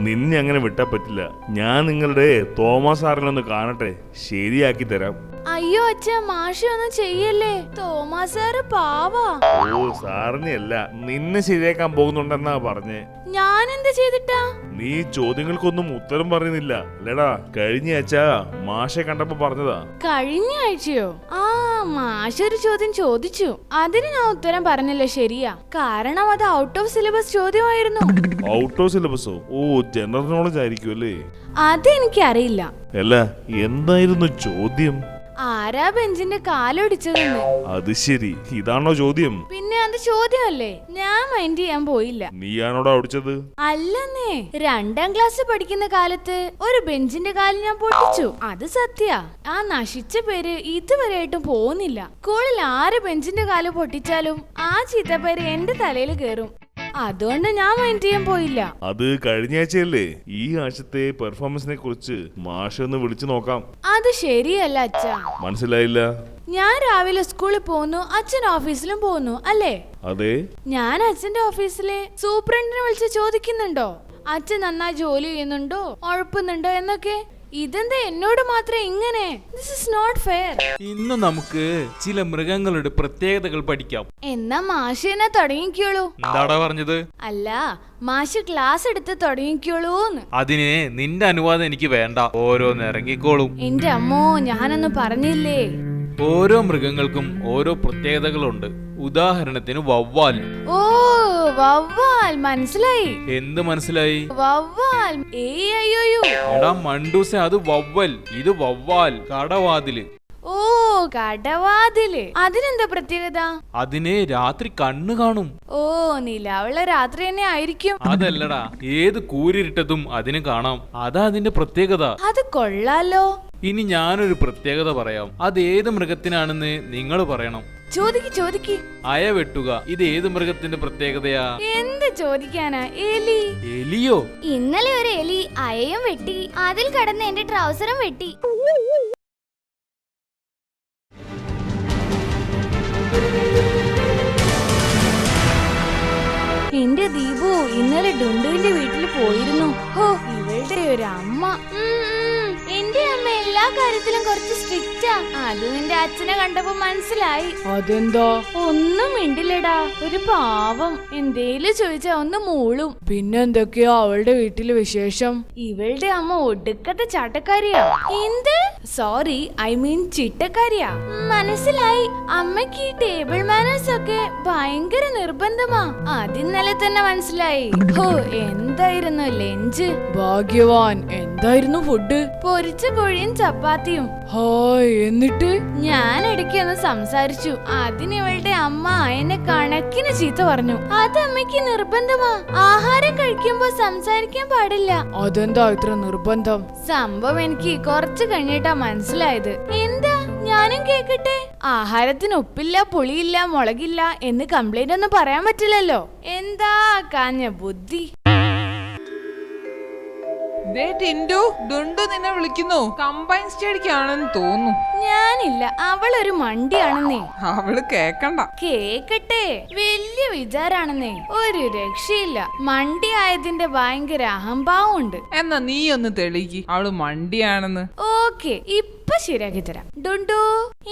നിന്നെ അങ്ങനെ വിട്ടാ പറ്റില്ല. ഞാൻ നിങ്ങളുടെ തോമസ് സാറിനൊന്ന് കാണട്ടെ, ശരിയാക്കി തരാം. അയ്യോ അച്ഛ, മാഷി ഒന്നും ചെയ്യല്ലേ. തോമസ് സാറ് പാവാ. ഓ, സാറിനെയല്ല, നിന്നെ ശരിയാക്കാൻ പോകുന്നുണ്ടെന്നാ പറഞ്ഞേ. ഞാൻ എന്താ ചെയ്തിട്ടാ? നീ ചോദ്യങ്ങൾക്കൊന്നും ഉത്തരം പറയുന്നില്ല അല്ലേടാ. കഴിഞ്ഞ ആഴ്ച മാഷെ കണ്ടപ്പോ പറഞ്ഞതാ. കഴിഞ്ഞ ആഴ്ചയോ? ആ, മാഷ് ഒരു ചോദ്യം ചോദിച്ചു, അതിന് ഞാൻ ഉത്തരം പറഞ്ഞില്ല. ശരിയാ, കാരണം അത് ഔട്ട് ഓഫ് സിലബസ് ചോദ്യമായിരുന്നു. ഔട്ട് ഓഫ് സിലബസോ? ഓ, ജനറൽ നോളജ് ആയിരിക്കും അല്ലേ? അതെനിക്കറിയില്ല. അല്ല, എന്തായിരുന്നു ചോദ്യം? ആരാ ബെഞ്ചിന്റെ കാലൊടിച്ചതെന്ന്. അത് ശരി, ഇതാണോ ചോദ്യം? പിന്നെ അത് ചോദ്യമല്ലേ, ഞാൻ മൈൻഡ് ചെയ്യാൻ പോയില്ല. നീയാണോടാ ഓടിച്ചത്? അല്ലെന്നേ, 2ാം ക്ലാസ് പഠിക്കുന്ന കാലത്ത് ഒരു ബെഞ്ചിന്റെ കാല് ഞാൻ പൊട്ടിച്ചു. അത് സത്യാ. ആ നശിച്ച പേര് ഇതുവരെയായിട്ടും പോകുന്നില്ല. സ്കൂളിൽ ആര് ബെഞ്ചിന്റെ കാല് പൊട്ടിച്ചാലും ആ ചീത്തപ്പേര് എന്റെ തലയിൽ കേറും. അതുകൊണ്ട് ഞാൻ മൈൻഡ് ചെയ്യാൻ പോയില്ല. അത് കഴിഞ്ഞ ആഴ്ചയല്ലേ. ഈ ആഴ്ചത്തെ പെർഫോമൻസിനെ കുറിച്ച് മാഷ് ഒന്ന് വിളിച്ചു നോക്കാം. അത് ശരിയല്ല അച്ഛാ. മനസ്സിലായില്ല? ഞാൻ രാവിലെ സ്കൂളിൽ പോകുന്നു, അച്ഛൻ ഓഫീസിലും പോകുന്നു അല്ലേ? അതെ. ഞാൻ അച്ഛന്റെ ഓഫീസിലെ സൂപ്രണ്ടിനെ വിളിച്ച് ചോദിക്കുന്നുണ്ടോ അച്ഛൻ നന്നായി ജോലി ചെയ്യുന്നുണ്ടോ, ഉഴപ്പുന്നുണ്ടോ എന്നൊക്കെ. ഇതെന്താ എന്നോട് മാത്രം ഇങ്ങനെ? This is not fair. ഇന്ന് നമുക്ക് ചില മൃഗങ്ങളുടെ പ്രത്യേകതകൾ പഠിക്കാം. എന്നാ മാഷ് എന്നെ തുടങ്ങിക്കോളൂ. എന്താടാ പറഞ്ഞത്? അല്ല, മാഷ് ക്ലാസ് എടുത്ത് തുടങ്ങിക്കോളൂന്ന്. അതിന് നിന്റെ അനുവാദം എനിക്ക് വേണ്ട. ഓരോന്ന് ഇറങ്ങിക്കോളും. എന്റെ അമ്മോ, ഞാനൊന്നും പറഞ്ഞില്ലേ. ഓരോ മൃഗങ്ങൾക്കും ഓരോ പ്രത്യേകതകളുണ്ട്. ഉദാഹരണത്തിന് വവ്വാൽ. ഓ, വവ്വാൽ മനസ്സിലായി. എന്ത് മനസ്സിലായി? വവ്വാൽ. അയ്യോ. എടാ മണ്ടൂസെ, അത് വവ്വൽ, ഇത് വവ്വാൽ. കടവാതില്. ഓ, കടവാതില്. അതിനെന്താ പ്രത്യേകത? അതിന് രാത്രി കണ്ണ് കാണും. ഓ, നിലാവുള്ള രാത്രി തന്നെ ആയിരിക്കും. അതല്ലടാ, ഏത് കൂരിരുട്ടതും അതിന് കാണാം. അതാ അതിന്റെ പ്രത്യേകത. അത് കൊള്ളാലോ. ഇനി ഞാനൊരു പ്രത്യേകത പറയാം. അത് ഏത് മൃഗത്തിനാണെന്ന് നിങ്ങൾ പറയണം. ചോദിക്ക്. അയ വെട്ടുക. ഇത് ഏത് മൃഗത്തിന്റെ പ്രത്യേകതയാ? എന്ത് ചോദിക്കാനാ? എലി. എലിയോ? ഇന്നലെ ഒരു എലി അയയും വെട്ടി, അതിൽ കടന്ന് എന്റെ ട്രൗസറും വെട്ടി. എന്റെ ദീപു ഇന്നലെ ഡുണ്ടുവിന്റെ വീട്ടിൽ പോയിരുന്നു. ഹോ, ഇവളുടെ ഒരു അമ്മ. എന്റെ അമ്മ എല്ലാ കാര്യത്തിലും കുറച്ച് സ്ട്രിക്റ്റാ. അത് നിന്റെ അച്ഛനെ കണ്ടപ്പോ മനസ്സിലായി. അതെന്താ? ഒന്നും മിണ്ടില്ലടാ, ഒരു പാവം. എന്തേലും ചോദിച്ചാ ഒന്ന് മൂളും. പിന്നെന്തൊക്കെയാ അവളുടെ വീട്ടില് വിശേഷം? ഇവളുടെ അമ്മ ഒടുക്കത്തെ ചാട്ടക്കാരിയാ. എന്ത്? സോറി, ഐ മീൻ ചിട്ടക്കാരിയാ. മനസ്സിലായി. അമ്മയ്ക്ക് ഈ ടേബിൾ മാനേഴ്സ് ഒക്കെ ഭയങ്കര നിർബന്ധമാ. അതിന്നലെ തന്നെ മനസ്സിലായി. ഹോ, എന്തായിരുന്നു ലഞ്ച്? ഭാഗ്യവാൻ. എന്തായിരുന്നു ഫുഡ്? പൊരിച്ച കോഴിയും ചപ്പാത്തിയും. ഹായ്, എന്നിട്ട്? ഞാൻ ഇടയ്ക്ക് ഒന്ന് സംസാരിച്ചു. അതിന് ഇവളുടെ അമ്മ എന്നെ കണക്കിന് ചീത്ത പറഞ്ഞു. അത് അമ്മയ്ക്ക് നിർബന്ധമാ. ആഹാരം കഴിക്കുമ്പോ സംസാരിക്കാൻ പാടില്ല. അതെന്താ ഇത്ര നിർബന്ധം? സംഭവം എനിക്ക് കുറച്ച് കഴിഞ്ഞിട്ടാ മനസ്സിലായത്. എന്താ? ഞാനും കേക്കട്ടെ. ആഹാരത്തിന് ഉപ്പില്ല, പുളിയില്ല, മുളകില്ല എന്ന് കംപ്ലൈന്റ് ഒന്നും പറയാൻ പറ്റില്ലല്ലോ. എന്താ കാഞ്ഞ ബുദ്ധി. ഡുണ്ടു നിന്നെ വിളിക്കുന്നു. കമ്പൈൻ സ്റ്റഡിക്കാണെന്ന് തോന്നുന്നു. ഞാനില്ല, അവളൊരു മണ്ടിയാണെന്നേ. അവള് കേക്കണ്ട. കേക്കട്ടെ, വലിയ വിചാരാണെന്നേ. ഒരു രക്ഷയില്ല. മണ്ടി ആയതിന്റെ ഭയങ്കര അഹംഭാവം ഉണ്ട്. എന്നാ നീ ഒന്ന് തെളിയിക്ക് അവള് മണ്ടിയാണെന്ന്. ഓക്കെ, ഇപ്പൊ ശരിയാക്കി തരാം. ഡുണ്ടു,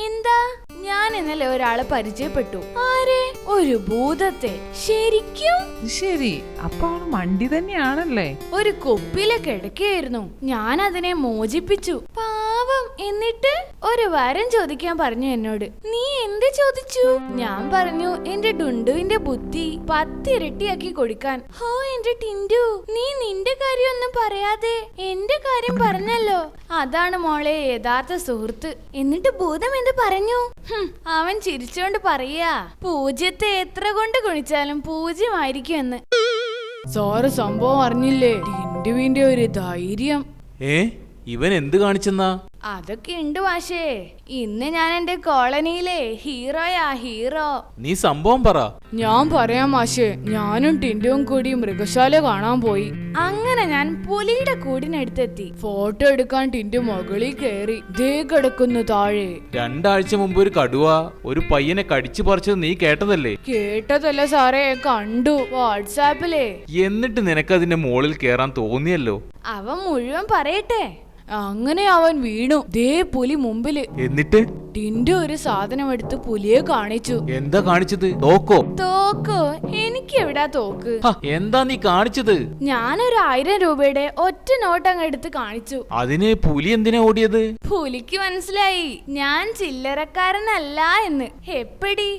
എന്താ? ഞാൻ ഇന്നലെ ഒരാളെ പരിചയപ്പെട്ടു. ആരെ? ഒരു ഭൂതത്തെ. ശരിക്കും? ശരി, അപ്പൊ അവള് മണ്ടി തന്നെയാണല്ലേ? ഒരു കുപ്പിലെ കിടക്കുകയായിരുന്നു. ഞാൻ അതിനെ മോചിപ്പിച്ചു. പാവം. എന്നിട്ട് ഒരു വരം ചോദിക്കാൻ പറഞ്ഞു എന്നോട്. നീ എന്ത് ചോദിച്ചു? ഞാൻ പറഞ്ഞു എന്റെ ഡുണ്ടുവിന്റെ ബുദ്ധി 10 ഇരട്ടിയാക്കി കൊടുക്കാൻ. ഹോ, എന്റെ ടിൻഡു, നീ നിന്റെ കാര്യമൊന്നും പറയാതെ എന്റെ കാര്യം പറഞ്ഞല്ലോ. അതാണ് മോളെ യഥാർത്ഥ സുഹൃത്ത്. എന്നിട്ട് ഭൂതം എന്ത് പറഞ്ഞു? അവൻ ചിരിച്ചോണ്ട് പറയാ, 0 എത്ര കൊണ്ട് ഗുണിച്ചാലും 0 എന്ന്. സാറ് സംഭവം അറിഞ്ഞില്ലേ? ടിൻഡുവിന്റെ ഒരു ധൈര്യം. ഇവൻ എന്ത് കാണിച്ചെന്നാ? അതൊക്കെ ഉണ്ട് മാഷേ. ഇന്ന് ഞാൻ എന്റെ കോളനിയിലെ ഹീറോയാ, ഹീറോ. നീ സംഭവം പറ. ഞാൻ പറയാം മാഷേ, ഞാനും ടിൻഡുവും കൂടി മൃഗശാല കാണാൻ പോയി. അങ്ങനെ ഞാൻ പുലിയുടെ കൂടിനടുത്തെത്തി. ഫോട്ടോ എടുക്കാൻ ടിൻഡു മുകളിൽ കയറി. ദേ കിടക്കുന്നു താഴെ. 2 ആഴ്ച മുമ്പ് ഒരു കടുവ ഒരു പയ്യനെ കടിച്ചു പറിച്ചത് നീ കേട്ടതല്ലേ? കേട്ടതല്ല സാറേ, കണ്ടു വാട്സാപ്പിലേ. എന്നിട്ട് നിനക്കതിന്റെ മുകളിൽ കേറാൻ തോന്നിയല്ലോ. അവൻ മുഴുവൻ പറയട്ടെ. അങ്ങനെ അവൻ വീണു. ദേ പുലി മുമ്പില്. എന്നിട്ട് ടിൻഡു ഒരു സാധനം എടുത്ത് പുലിയെ കാണിച്ചു. എന്താ കാണിച്ചത്? തോക്കോ? തോക്കോ? എനിക്ക് എവിടാ തോക്ക്? എന്താ നീ കാണിച്ചത്? ഞാനൊരു 1000 രൂപയുടെ ഒറ്റ നോട്ട് അങ്ങ് എടുത്ത് കാണിച്ചു. അതിന് പുലി എന്തിനാ ഓടിയത്? പുലിക്ക് മനസ്സിലായി ഞാൻ ചില്ലറക്കാരനല്ല എന്ന്. എപ്പടി?